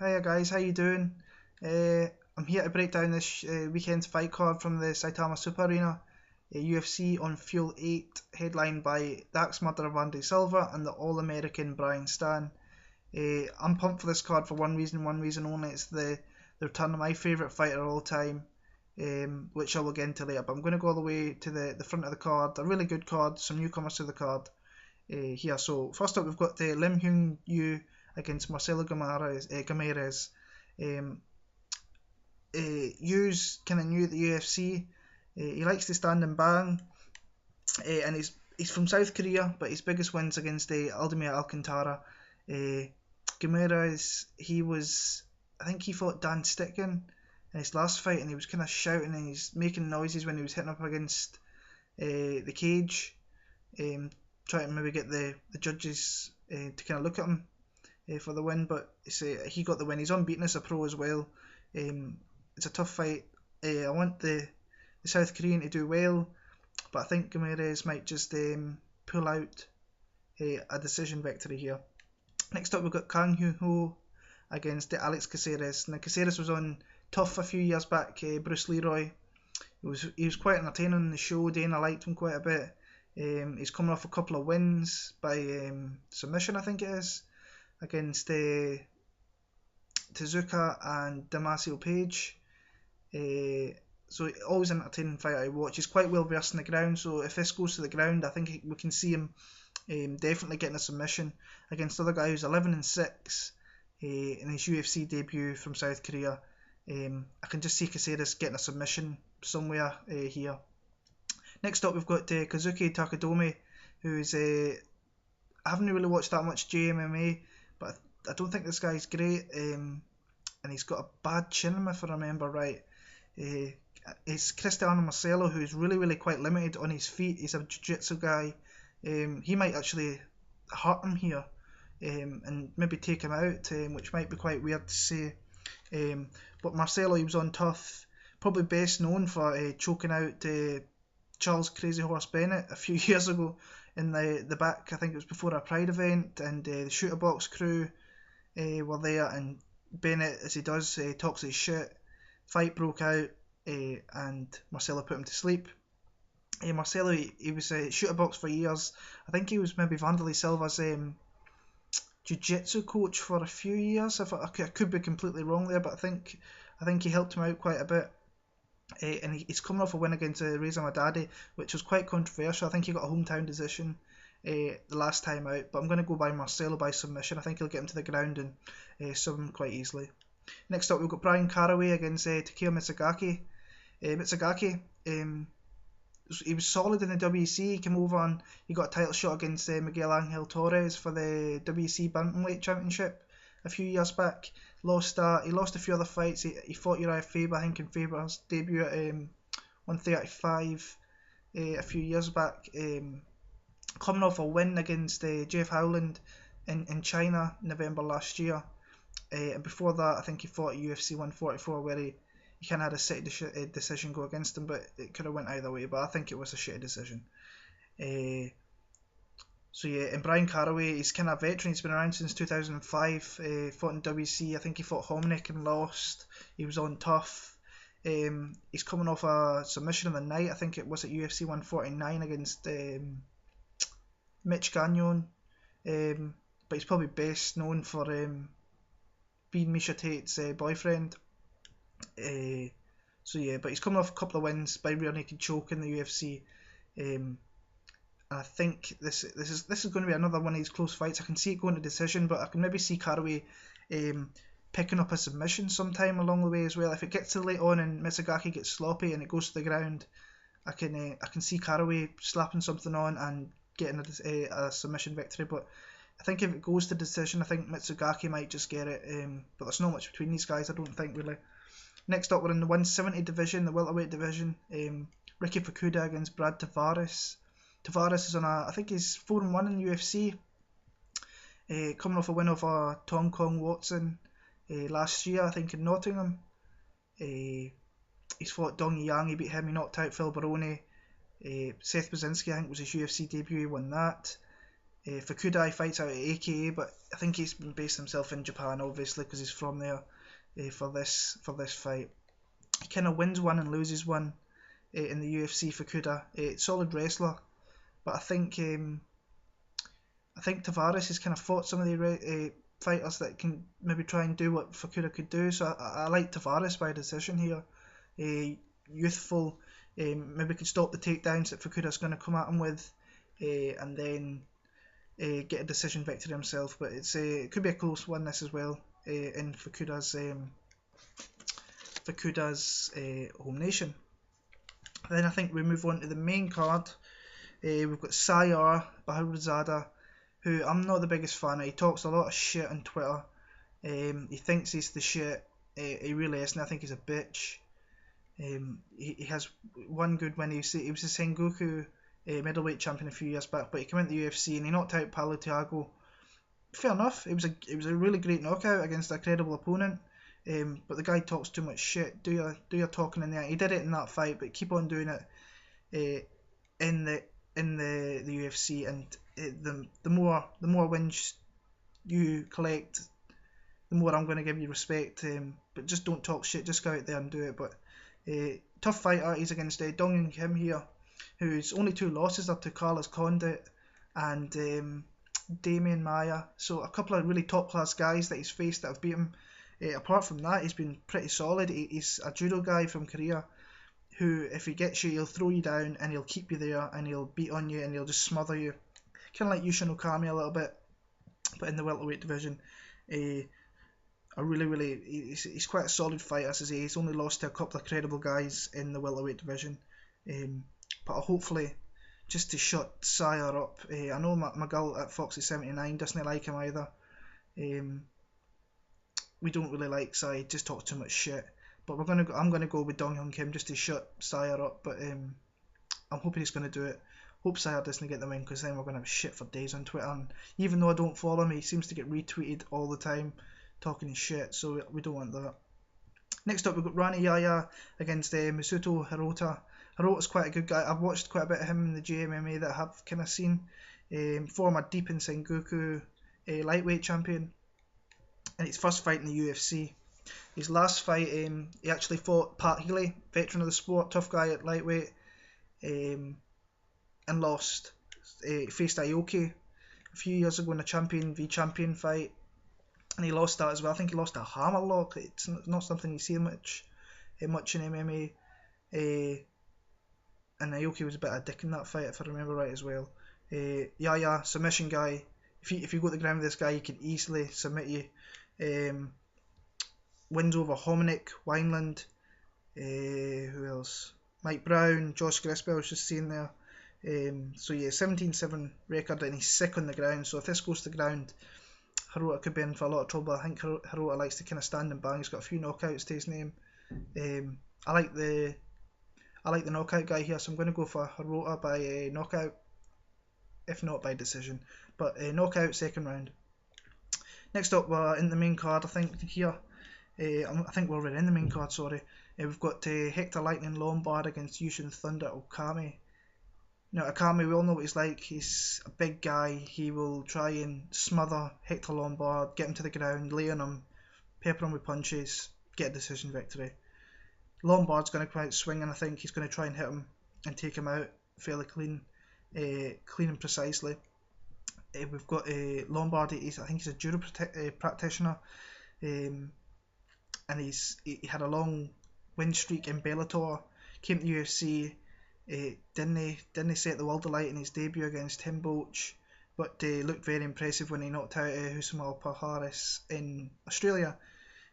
Hiya guys, how you doing? I'm here to break down this weekend's fight card from the Saitama Super Arena, UFC on Fuel 8, headlined by the ex-murderer Vandy Silva and the All-American Brian Stann. I'm pumped for this card for one reason only. It's the return of my favourite fighter of all time, which I will get into later. But I'm going to go all the way to the front of the card. A really good card, some newcomers to the card here. So first up we've got Lim Hyun Yu against Marcelo Gamarez. Yu's kind of new at the UFC. He likes to stand and bang, and he's from South Korea, but his biggest wins against Aldemir Alcantara. Gamarez, I think he fought Dan Stickton in his last fight, and he was kind of shouting and he's making noises when he was hitting up against the cage, trying to maybe get the judges to kind of look at him for the win, but he got the win. He's unbeaten as a pro as well. It's a tough fight. I want the South Korean to do well, but I think Gamarez might just pull out a decision victory here. Next up we've got Kang Hyun Ho against Alex Caceres. Now Caceres was on Tough a few years back, Bruce Leroy. He was quite entertaining on the show. Dana liked him quite a bit. He's coming off a couple of wins by submission, I think it is, against Tezuka and Damasio Page. So always an entertaining fight I watch. He's quite well versed in the ground, so if this goes to the ground, I think we can see him definitely getting a submission against the other guy who's 11-6 in his UFC debut from South Korea. I can just see Caceres getting a submission somewhere here. Next up we've got Kazuki Takatomi, who's I haven't really watched that much JMMA, but I don't think this guy's great, and he's got a bad chin if I remember right. It's Cristiano Marcelo, who's really quite limited on his feet. He's a jiu-jitsu guy. He might actually hurt him here, and maybe take him out, which might be quite weird to say. But Marcelo, he was on Tough, probably best known for choking out Charles Crazy Horse Bennett a few years ago in the back. I think it was before a Pride event, and the Shooter Box crew were there, and Bennett, as he does, talks his shit. Fight broke out, and Marcelo put him to sleep. Marcelo, he was a Shooter Box for years. I think he was maybe Vanderlei Silva's jiu-jitsu coach for a few years. I could be completely wrong there, but I think he helped him out quite a bit. And he's coming off a win against Reza Madadi, which was quite controversial. I think he got a hometown decision the last time out, but I'm going to go by Marcelo by submission. I think he'll get him to the ground and sub him quite easily. Next up we've got Brian Caraway against Takeo Mitsugaki. Mitsugaki, he was solid in the WEC. He came over and he got a title shot against Miguel Angel Torres for the WEC Bantamweight Championship a few years back. He lost a few other fights. He fought Uriah Faber, I think, in Faber's debut at 135 a few years back. Coming off a win against Jeff Howland in China November last year. And before that, I think he fought at UFC 144 where he kind of had a shitty decision go against him, but it could have went either way, but I think it was a shitty decision. So yeah, and Brian Caraway, he's kind of a veteran. He's been around since 2005, fought in WC. I think he fought Hominick and lost. He was on Tough. He's coming off a submission of the night. I think it was at UFC 149 against Mitch Gagnon. But he's probably best known for being Misha Tate's boyfriend. So yeah, but he's coming off a couple of wins by rear naked choke in the UFC. And I think this is going to be another one of these close fights. I can see it going to decision, but I can maybe see Caraway picking up a submission sometime along the way as well. If it gets to late on and Mitsugaki gets sloppy and it goes to the ground, I can see Caraway slapping something on and getting a submission victory. But I think if it goes to decision, I think Mitsugaki might just get it. But there's not much between these guys, I don't think, really. Next up, we're in the 170 division, the welterweight division. Ricky Fukuda against Brad Tavares. Tavares is on I think he's 4-1 in UFC. Coming off a win over Tom Kong Watson last year, I think, in Nottingham. He's fought Dong Yang, he beat him, he knocked out Phil Baroni. Seth Brzezinski, I think, was his UFC debut, he won that. Fukuda, he fights out at AKA, but I think he's been based himself in Japan, obviously, because he's from there for this fight. He kind of wins one and loses one in the UFC. Fukuda, solid wrestler, but I think Tavares has kind of fought some of the fighters that can maybe try and do what Fukuda could do. So I like Tavares by decision here. Youthful, maybe could stop the takedowns that Fukuda's going to come at him with, and then get a decision victory himself. But it could be a close one this as well in Fukuda's home nation. Then I think we move on to the main card. We've got Sayar Baharudzada, who I'm not the biggest fan of. He talks a lot of shit on Twitter. He thinks he's the shit. He really isn't. I think he's a bitch. He has one good win. He was the Sengoku middleweight champion a few years back, but he came into the UFC and he knocked out Paulo Thiago. Fair enough. It was a really great knockout against a credible opponent. But the guy talks too much shit. Do your talking in there. He did it in that fight, but keep on doing it in the UFC, and the more wins you collect, the more I'm going to give you respect. But just don't talk shit. Just go out there and do it. But tough fighter. He's against Dong Kim here, whose only 2 losses are to Carlos Condit and Damian Maia. So a couple of really top class guys that he's faced that have beat him. Apart from that, he's been pretty solid. He's a judo guy from Korea who, if he gets you, he'll throw you down and he'll keep you there and he'll beat on you and he'll just smother you. Kind of like Yushin Okami a little bit, but in the welterweight division. He's quite a solid fighter. As I say, he's only lost to a couple of credible guys in the welterweight division. But hopefully, just to shut Sayar up. I know my girl at Foxy79 doesn't like him either. We don't really like Sai, just talks too much shit. But I'm gonna go with Dong Hyun Kim just to shut Sayar up. But I'm hoping he's gonna do it. Hope Sayar doesn't get the win, because then we're gonna have shit for days on Twitter. And even though I don't follow him, he seems to get retweeted all the time, talking his shit. So we don't want that. Next up, we've got Rani Yaya against Masuto Hirota. Hirota's quite a good guy. I've watched quite a bit of him in the JMMA that I have kind of seen. Former Deep in Sengoku lightweight champion. And his first fight in the UFC. His last fight, he actually fought Pat Healy, veteran of the sport, tough guy at lightweight, and lost. Faced Aoki a few years ago in a champion v champion fight, and he lost that as well. I think he lost a hammerlock. It's not something you see much in MMA. And Aoki was a bit of a dick in that fight, if I remember right as well. Yaya, submission guy. If you go to the ground with this guy, he can easily submit you. Wins over Hominick, Wineland, who else? Mike Brown, Josh Grisby, I was just seeing there. So yeah, 17-7 record, and he's sick on the ground. So if this goes to the ground, Hirota could be in for a lot of trouble. I think Hirota likes to kind of stand and bang. He's got a few knockouts to his name. I like the knockout guy here, so I'm going to go for Hirota by knockout, if not by decision. But knockout, second round. Next up, in the main card, I think here, I think we're already in the main card, sorry. We've got Hector Lightning Lombard against Yushin Thunder Okami. Now, Okami, we all know what he's like. He's a big guy. He will try and smother Hector Lombard, get him to the ground, lay on him, pepper him with punches, get a decision victory. Lombard's going to come out swinging. I think he's going to try and hit him and take him out fairly clean and precisely. We've got Lombard. I think he's a judo practitioner, and he had a long win streak in Bellator. Came to the UFC. Didn't set the world alight in his debut against Tim Boach, but looked very impressive when he knocked out Husamal Paharis in Australia.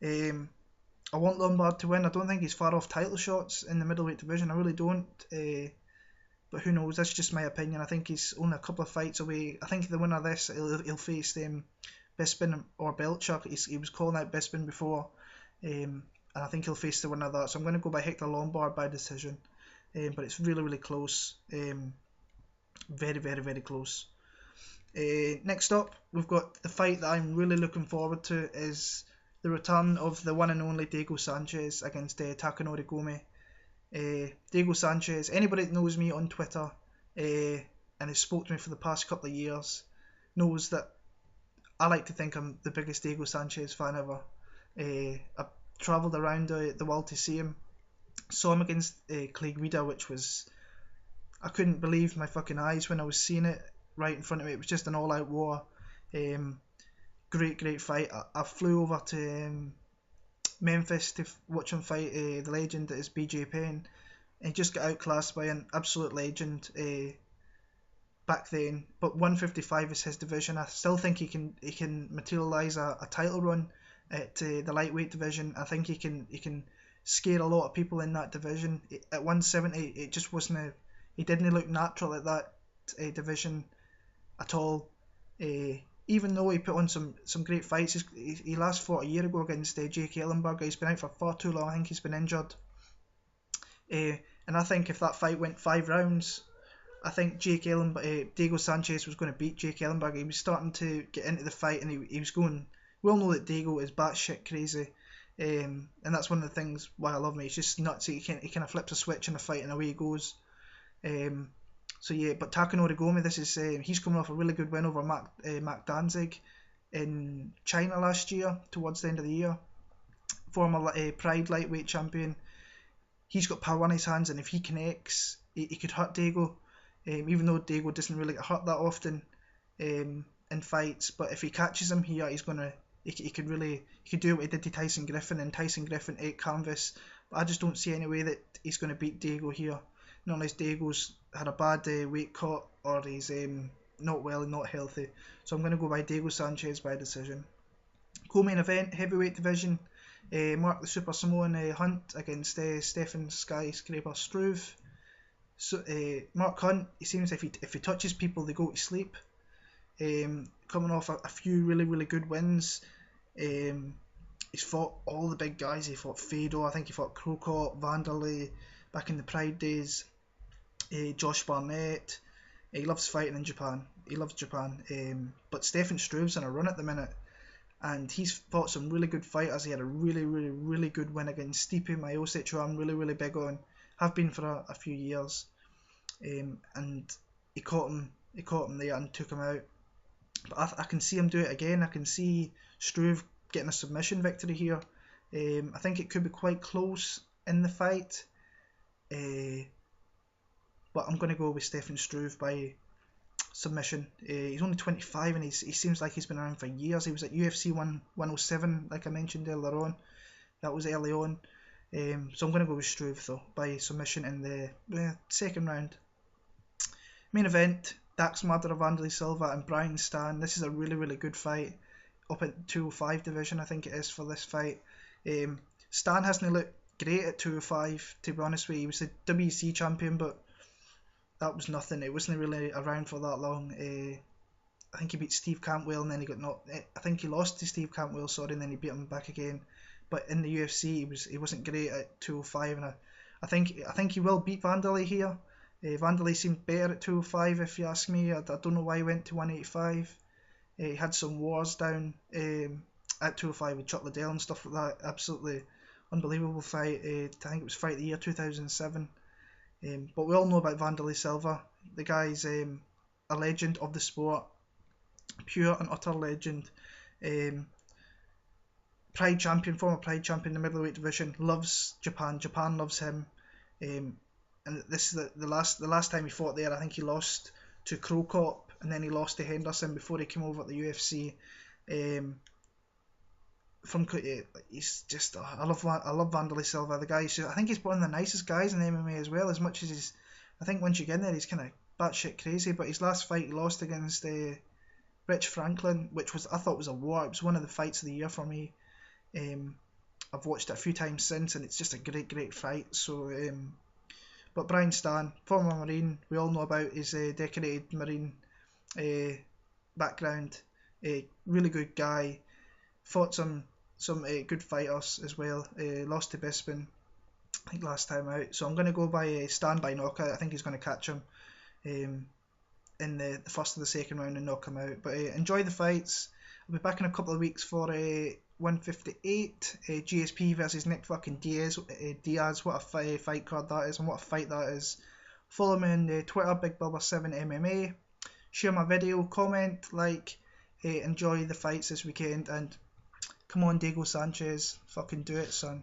I want Lombard to win. I don't think he's far off title shots in the middleweight division. I really don't. But who knows? That's just my opinion. I think he's only a couple of fights away. I think the winner of this, he'll face Bisping or Belcher. He was calling out Bisping before, and I think he'll face the winner of that. So I'm going to go by Hector Lombard by decision. But it's really, really close. Very, very, very close. Next up, we've got the fight that I'm really looking forward to, is the return of the one and only Diego Sanchez against Takanori Gomi. Diego Sanchez, anybody that knows me on Twitter and has spoke to me for the past couple of years, knows that I like to think I'm the biggest Diego Sanchez fan ever. I've travelled around the world to see him. Saw him against Clay Guida, which was, I couldn't believe my fucking eyes when I was seeing it right in front of me. It was just an all-out war. Great fight. I flew over to Memphis to watch him fight the legend that is BJ Penn, and he just got outclassed by an absolute legend back then. But 155 is his division. I still think he can materialise a title run at the lightweight division. I think he can scare a lot of people in that division. At 170, it just wasn't. He didn't look natural at that division at all. Even though he put on some great fights, he last fought a year ago against Jake Ellenberger. He's been out for far too long. I think he's been injured. And I think if that fight went 5 rounds, I think Diego Sanchez was going to beat Jake Ellenberger. He was starting to get into the fight, and he was going. We all know that Diego is batshit crazy, and that's one of the things why I love him. He's just nuts. He kind of flips a switch in a fight, and away he goes. So yeah, but Takanori Gomi, this is he's coming off a really good win over Mac Danzig in China last year, towards the end of the year. Former Pride lightweight champion. He's got power on his hands, and if he connects, he could hurt Diego. Even though Diego doesn't really get hurt that often in fights, but if he catches him here, he could do what he did to Tyson Griffin, and Tyson Griffin ate canvas. But I just don't see any way that he's going to beat Diego here, not unless Diego's had a bad weight cut, or he's not well and not healthy. So I'm going to go by Diego Sanchez by decision. Co-main event, heavyweight division, Mark the Super Samoan Hunt against Stefan Skyscraper Struve. So Mark Hunt, he seems if he touches people, they go to sleep. Coming off a few really good wins. He's fought all the big guys. He fought Fado, I think he fought Krokop, Vanderlei back in the Pride days. Josh Barnett. He loves fighting in Japan. He loves Japan. But Stefan Struve's on a run at the minute, and he's fought some really good fighters. He had a really good win against Stipe Miocic, who I'm really big on. Have been for a few years. And he caught him there and took him out. But I can see him do it again. I can see Struve getting a submission victory here. I think it could be quite close in the fight. But I'm going to go with Stefan Struve by submission. He's only 25, and he seems like he's been around for years. He was at UFC 107, like I mentioned earlier on. That was early on. So I'm going to go with Struve though, by submission in the second round. Main event, Dax Murder of Vanderlei Silva and Brian Stann. This is a really good fight. Up at 205 division, I think it is, for this fight. Stann hasn't looked great at 205, to be honest with you. He was the WEC champion, but that was nothing. It wasn't really around for that long. I think he beat Steve Cantwell, and then he got knocked. I think he lost to Steve Cantwell, and then he beat him back again. But in the UFC, he wasn't great at 205, and I think he will beat Vanderlei here. Vanderlei seemed better at 205, if you ask me. I don't know why he went to 185. He had some wars down at 205 with Chuck Liddell and stuff like that. Absolutely unbelievable fight. I think it was fight of the year 2007. But we all know about Vanderlei Silva. The guy's a legend of the sport, pure and utter legend. Pride champion, former Pride champion in the middleweight division. Loves Japan. Japan loves him. And this is the last time he fought there. I think he lost to Krokop, and then he lost to Henderson before he came over to the UFC. He's just I love Vanderlei Silva. The guy, I think he's one of the nicest guys in MMA as well. As much as he's, I think once you get in there, he's kind of batshit crazy. But his last fight, he lost against Rich Franklin, which I thought was a war. It was one of the fights of the year for me. I've watched it a few times since, and it's just a great fight. So, but Brian Stann, former Marine, we all know about his decorated Marine background. Really good guy. Fought some good fighters as well. Lost to Bisping, I think, last time out. So I'm going to go by Stann by knockout. I think he's going to catch him in the first or the second round and knock him out. But enjoy the fights. I'll be back in a couple of weeks for 158 GSP versus Nick fucking Diaz. What a fight card that is, and what a fight that is. Follow me on Twitter, BigBubba7MMA. share my video, comment, like, enjoy the fights this weekend, and come on, Diego Sanchez, fucking do it, son.